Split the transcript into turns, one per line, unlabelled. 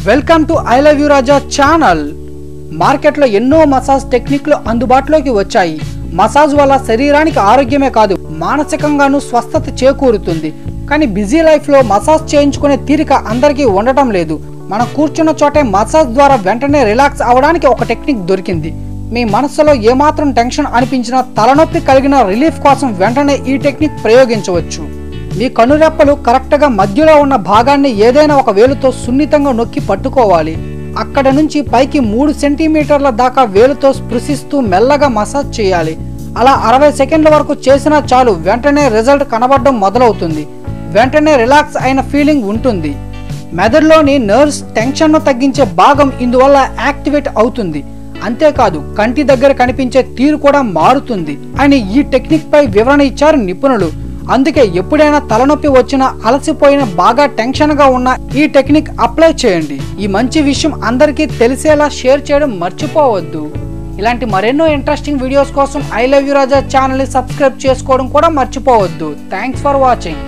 Welcome to I love you Raja channel. మార్కెట్లో ఎన్నో massage టెక్నిక్లు అందుబాటులోకి వచ్చాయి. మసాజ్ వల్ల శరీరానికి ఆరోగ్యమే కాదు, మానసికంగానూ స్వస్థత చేకూరుతుంది. కానీ బిజీ లైఫ్లో మసాజ్ చేయించుకునే తీరిక అందరికీ ఉండటం లేదు. మనం కూర్చున్న చోటే మసాజ్ ద్వారా వెంటనే రిలాక్స్ అవ్వడానికి ఒక టెక్నిక్ దొరికింది. మీ మనసులో ఏమాత్రం టెన్షన్ అనిపించినా, తలనొప్పి కలిగిన రిలీఫ్ కోసం వెంటనే ఈ టెక్నిక్ ప్రయోగించవచ్చు. మీ కనురెప్పలు కరెక్ట్గా మధ్యలో ఉన్న భాగాన్ని ఏదైనా ఒక వేలుతో సున్నితంగా నొక్కి పట్టుకోవాలి. అక్కడ నుంచి పైకి 3 సెంటీమీటర్ల దాకా వేలుతో స్పృశిస్తూ మెల్లగా మసాజ్ చేయాలి. అలా 60 సెకండ్ల వరకు చేసినా చాలు, వెంటనే రిజల్ట్ కనబడడం మొదలవుతుంది. వెంటనే రిలాక్స్ అయిన ఫీలింగ్ ఉంటుంది. మెదడులోని నర్వ్స్ టెన్షన్ను తగ్గించే భాగం ఇందువల్ల యాక్టివేట్ అవుతుంది. అంతేకాదు, కంటి దగ్గర కనిపించే తీరు కూడా మారుతుంది అని ఈ టెక్నిక్ పై వివరణ ఇచ్చారు నిపుణులు. అందుకే ఎప్పుడైనా తలనొప్పి వచ్చినా, అలసిపోయిన, బాగా టెన్షన్ గా ఉన్న ఈ టెక్నిక్ అప్లై చేయండి. ఈ మంచి విషయం అందరికీ తెలిసేలా షేర్ చేయడం మర్చిపోవద్దు. ఇలాంటి మరెన్నో ఇంట్రెస్టింగ్ వీడియోస్ కోసం I love you Raja channel ని సబ్స్క్రైబ్ చేసుకోవడం కూడా మర్చిపోవద్దు. Thanks for watching.